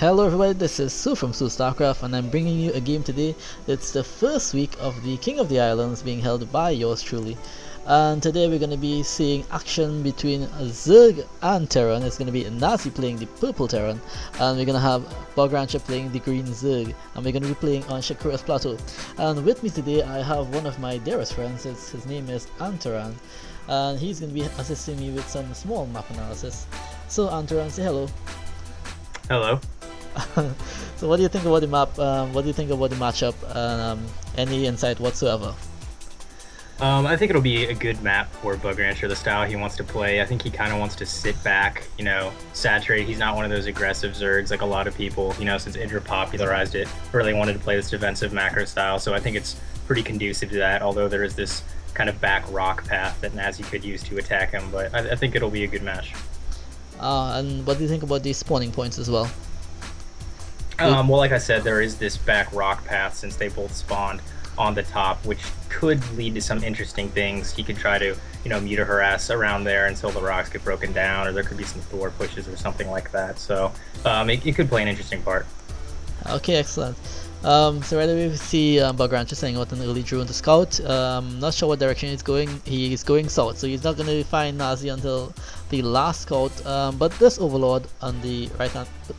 Hello everybody, this is Sue from SueStarcraft and I'm bringing you a game today. It's the first week of the King of the Islands being held by yours truly. And today we're going to be seeing action between Zerg and Terran. It's going to be Nazy playing the purple Terran, and we're going to have BugRancher playing the green Zerg, and we're going to be playing on Shakura's Plateau. And with me today I have one of my dearest friends. His name is Antaran, and he's going to be assisting me with some small map analysis. So Antaran, say hello. Hello. So what do you think about the map? What do you think about the matchup? Any insight whatsoever? I think it'll be a good map for BugRancher, the style he wants to play. I think he kind of wants to sit back, saturate. He's not one of those aggressive Zergs like a lot of people, since Idra popularized it, really wanted to play this defensive macro style. So I think it's pretty conducive to that, although there is this kind of back rock path that Nazy could use to attack him. But I think it'll be a good match. And what do you think about these spawning points as well? Well, like I said, there is this back rock path since they both spawned on the top, which could lead to some interesting things. He could try to, mute or harass around there until the rocks get broken down, or there could be some Thor pushes or something like that. So it could play an interesting part. Okay, excellent. So right away we see BugRancher setting out an early drone to scout. Not sure what direction he's going. He is going south, so he's not going to find Nazy until the last scout. But this Overlord on the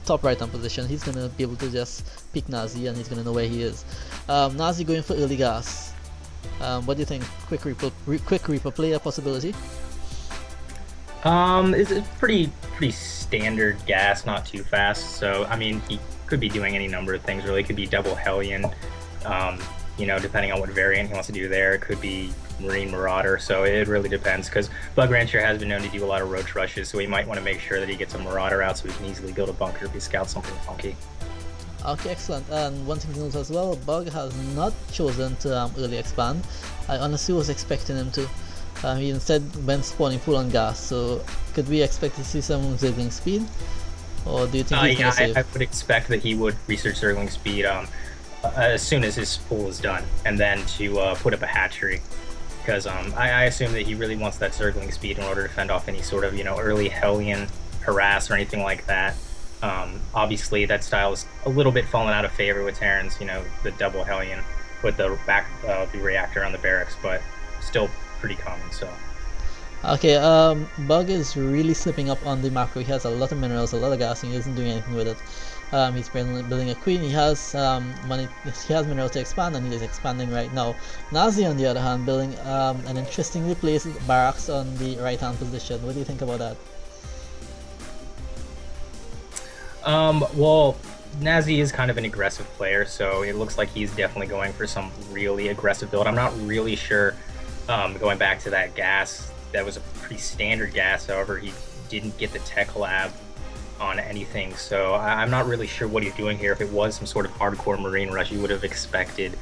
top right hand position, he's going to be able to just pick Nazy and he's going to know where he is. Nazy going for early gas. What do you think? Quick Reaper play a possibility? It's a pretty standard gas, not too fast. So I mean, he could be doing any number of things. Really, could be double Hellion. Depending on what variant he wants to do there. It could be Marine Marauder. So it really depends, because BugRancher has been known to do a lot of roach rushes. So he might want to make sure that he gets a Marauder out so he can easily build a bunker if he scouts something funky. Okay, excellent. And one thing to note as well, Bug has not chosen to early expand. I honestly was expecting him to. He instead went spawning full on gas. So could we expect to see some Zergling speed? Or do you think he's gonna save? I would expect that he would research Zergling speed as soon as his pool is done, and then to put up a hatchery. Because I assume that he really wants that Zergling speed in order to fend off any sort of the Hellion harass or anything like that. Obviously that style is a little bit fallen out of favor with Terrans, the double Hellion with the reactor on the barracks, but still pretty common. So okay, Bug is really slipping up on the macro. He has a lot of minerals, a lot of gas, and he isn't doing anything with it. He's building a queen. He has money. He has minerals to expand, and he is expanding right now. Nazy, on the other hand, building an interestingly placed barracks on the right-hand position. What do you think about that? Well, Nazy is kind of an aggressive player, so it looks like he's definitely going for some really aggressive build. I'm not really sure. Going back to that gas, that was a pretty standard gas. However, he didn't get the tech lab on anything, so I'm not really sure what he's doing here. If it was some sort of hardcore marine rush, you would have expected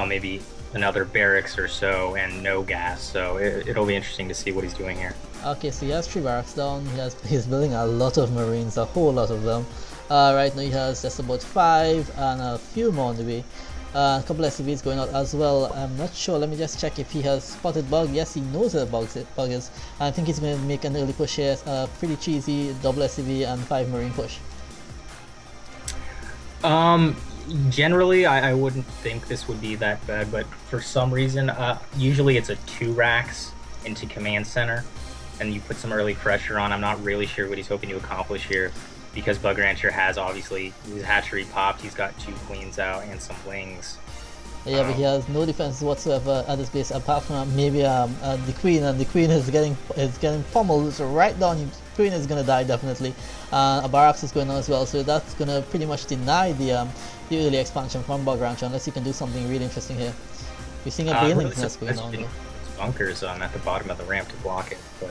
maybe another barracks or so and no gas. So it'll be interesting to see what he's doing here. Okay, so he has 3 barracks down. He's building a lot of marines, a whole lot of them. Right now he has just about 5 and a few more on the way. A couple of SCVs going out as well. I'm not sure. Let me just check if he has spotted Bug. Yes, he knows where Bug is. I think he's going to make an early push here. Pretty cheesy double SCV and 5 marine push. Generally, I wouldn't think this would be that bad, but for some reason, usually it's a 2 racks into command center, and you put some early pressure on. I'm not really sure what he's hoping to accomplish here, because BugRancher has obviously his hatchery popped. He's got 2 queens out and some wings. Yeah, but he has no defenses whatsoever at this base, apart from maybe the queen, and the queen is getting pummeled. So right down, the queen is gonna die definitely. A barracks is going on as well, so that's gonna pretty much deny the early expansion from BugRancher, unless he can do something really interesting here. We're seeing a bailing nest going on though. Bunkers at the bottom of the ramp to block it, but.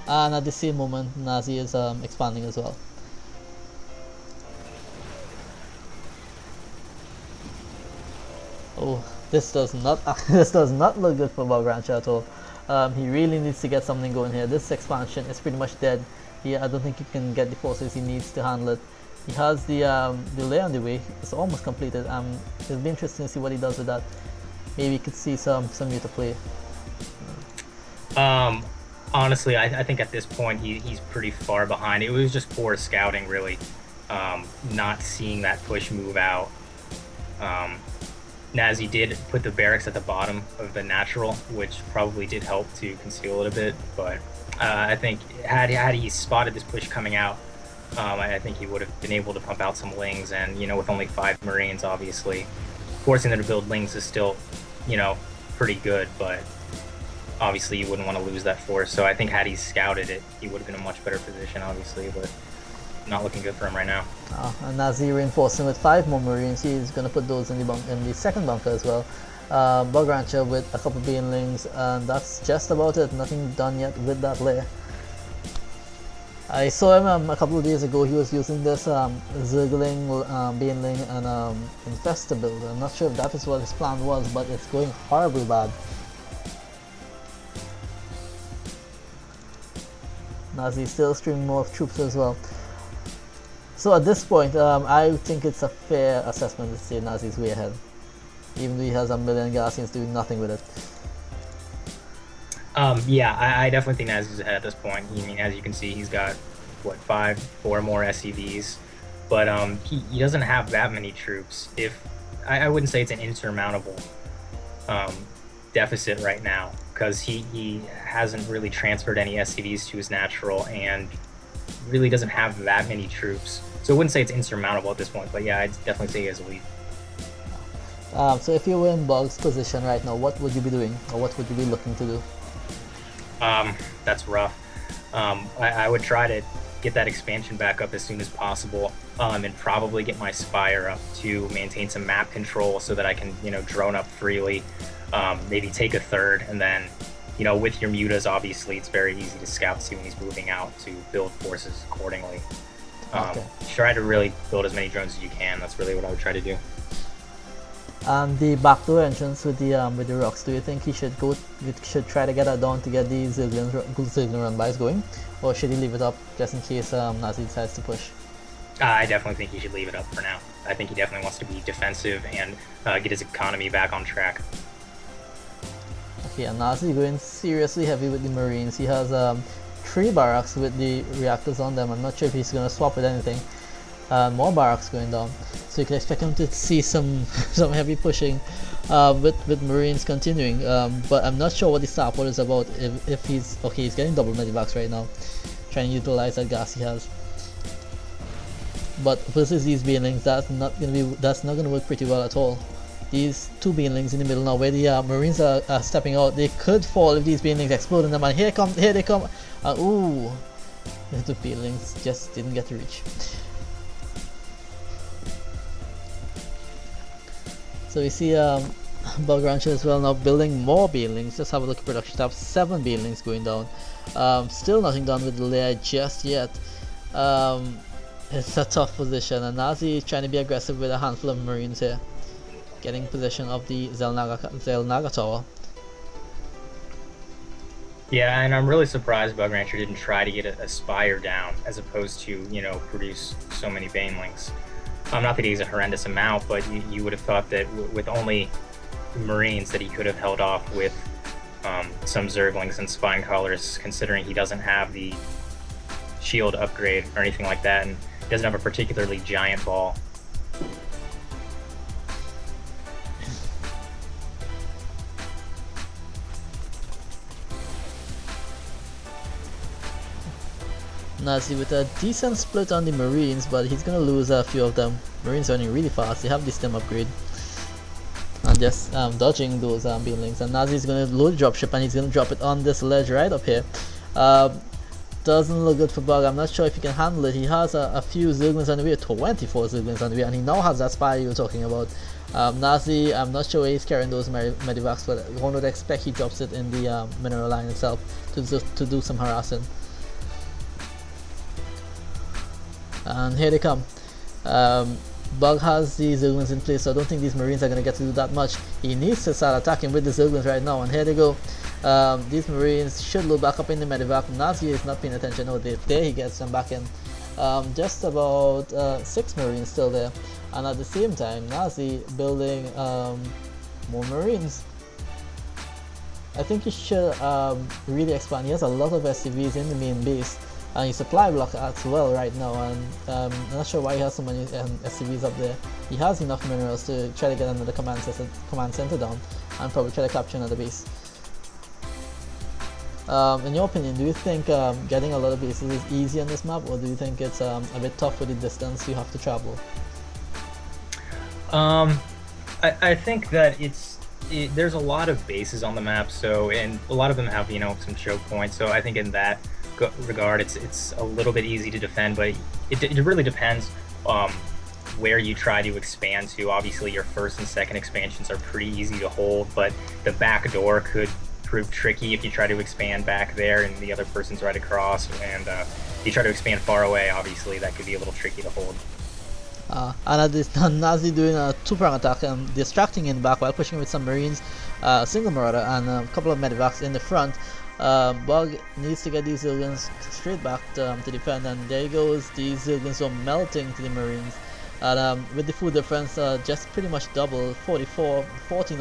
And at the same moment, Nazy is expanding as well. Oh, this does not look good for BugRancher at all. He really needs to get something going here. This expansion is pretty much dead. I don't think he can get the forces he needs to handle it. He has the layer on the way. It's almost completed. It'll be interesting to see what he does with that. Maybe we could see some user play. Honestly, I think at this point he's pretty far behind. It was just poor scouting, really. Not seeing that push move out. Nazy did put the barracks at the bottom of the natural, which probably did help to conceal it a bit. But I think had he spotted this push coming out, I think he would have been able to pump out some lings. And with only 5 Marines, obviously, forcing them to build lings is still, pretty good. But obviously, you wouldn't want to lose that force. So I think had he scouted it, he would have been in a much better position, obviously. But not looking good for him right now. And Nazy reinforcing with 5 more Marines. He's going to put those in the second bunker as well. BugRancher with a couple of Banelings, and that's just about it. Nothing done yet with that lair. I saw him a couple of days ago. He was using this Zergling, Baneling, and Infestor build. I'm not sure if that is what his plan was, but it's going horribly bad. Nazy still streaming more troops as well. So at this point, I think it's a fair assessment to say Nazy's way ahead. Even though he has a million Gassians doing nothing with it. Yeah, I definitely think Nazy's ahead at this point. I mean, as you can see, he's got, what, 4 more SCVs. But he doesn't have that many troops. I wouldn't say it's an insurmountable deficit right now, because he hasn't really transferred any SCVs to his natural and really doesn't have that many troops. So I wouldn't say it's insurmountable at this point, but yeah, I'd definitely say he has a lead. So if you were in Bug's position right now, what would you be doing, or what would you be looking to do? That's rough. I would try to get that expansion back up as soon as possible, and probably get my Spire up to maintain some map control so that I can, drone up freely, maybe take a third, and then, with your mutas, obviously, it's very easy to scout see when he's moving out to build forces accordingly. Try to really build as many drones as you can. That's really what I would try to do. And the backdoor entrance with the rocks, do you think he should try to get that down to get the Zergling run-bys going, or should he leave it up just in case Nazy decides to push? I definitely think he should leave it up for now. I think he definitely wants to be defensive and get his economy back on track. Okay, and Nazy going seriously heavy with the Marines. He has 3 barracks with the reactors on them. I'm not sure if he's going to swap with anything. More barracks going down, so you can expect him to see some heavy pushing with Marines continuing. But I'm not sure what the starport is about. If he's okay, he's getting double medivacs right now, trying to utilize that gas he has. But versus these Banelings, that's not gonna work pretty well at all. These 2 Banelings in the middle now, where the Marines are stepping out, they could fall if these Banelings explode in them. And here they come. Ooh, the Banelings just didn't get to reach. So we see BugRancher as well now building more Banelings. Just have a look at production tab. 7 Banelings going down. Still nothing done with the lair just yet. It's a tough position, and Nazy is trying to be aggressive with a handful of Marines here, getting possession of the Zelnaga tower. Yeah, and I'm really surprised BugRancher didn't try to get a Spire down as opposed to, produce so many Banelings. Not that he's a horrendous amount, but you would have thought that with only Marines that he could have held off with some Zerglings and Spine Callers, considering he doesn't have the shield upgrade or anything like that, and doesn't have a particularly giant ball. Nazy with a decent split on the Marines, but he's gonna lose a few of them. Marines running really fast. They have the stem upgrade and just dodging those Banelings. And Nazy's gonna load the dropship, and he's gonna drop it on this ledge right up here. Doesn't look good for Bug. I'm not sure if he can handle it. He has a few Zerglings on the way, 24 Zerglings on the way, and he now has that Spire you were talking about. Nazy, I'm not sure where he's carrying those medivacs, but one would expect he drops it in the mineral line itself to do some harassing. And here they come. Bug has the Zerglings in place, so I don't think these Marines are going to get to do that much. He needs to start attacking with the Zerglings right now, and here they go. These Marines should load back up in the medivac. Nazy is not paying attention. Oh, there he gets them back in. Just about 6 Marines still there, and at the same time Nazy building more Marines. I think he should really expand. He has a lot of SCVs in the main base, and he's supply block as well right now, and I'm not sure why he has so many SCVs up there. He has enough minerals to try to get another command center down and probably try to capture another base. In your opinion, do you think getting a lot of bases is easy on this map, or do you think it's a bit tough with the distance you have to travel? I think that there's a lot of bases on the map, so, and a lot of them have, you know, some choke points, so I think in that regard it's a little bit easy to defend, but it really depends where you try to expand to. Obviously your first and second expansions are pretty easy to hold, but the back door could prove tricky if you try to expand back there and the other person's right across, and you try to expand far away, obviously that could be a little tricky to hold. And at this time, Nazy doing a two-prong attack, distracting in the back while pushing with some Marines, single Marauder, and a couple of Medivacs in the front. Bug needs to get these Zillions straight back to defend, and there he goes. These Zillions are melting to the Marines. And with the food difference just pretty much double, 14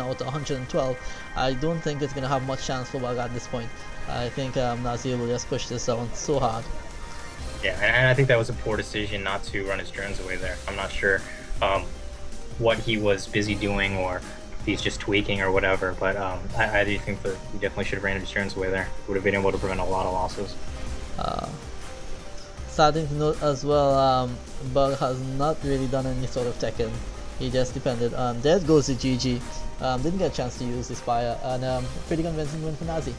out of 112, I don't think it's going to have much chance for Bug at this point. I think Nazy will just push this down so hard. Yeah, and I think that was a poor decision not to run his drones away there. I'm not sure what he was busy doing, or if he's just tweaking or whatever, but I do think that he definitely should have ran his drones away there. Would have been able to prevent a lot of losses. Sad thing to note as well, Bug has not really done any sort of tech-in. He just depended. There goes the GG. Didn't get a chance to use the Spire, and pretty convincing win for Nazy.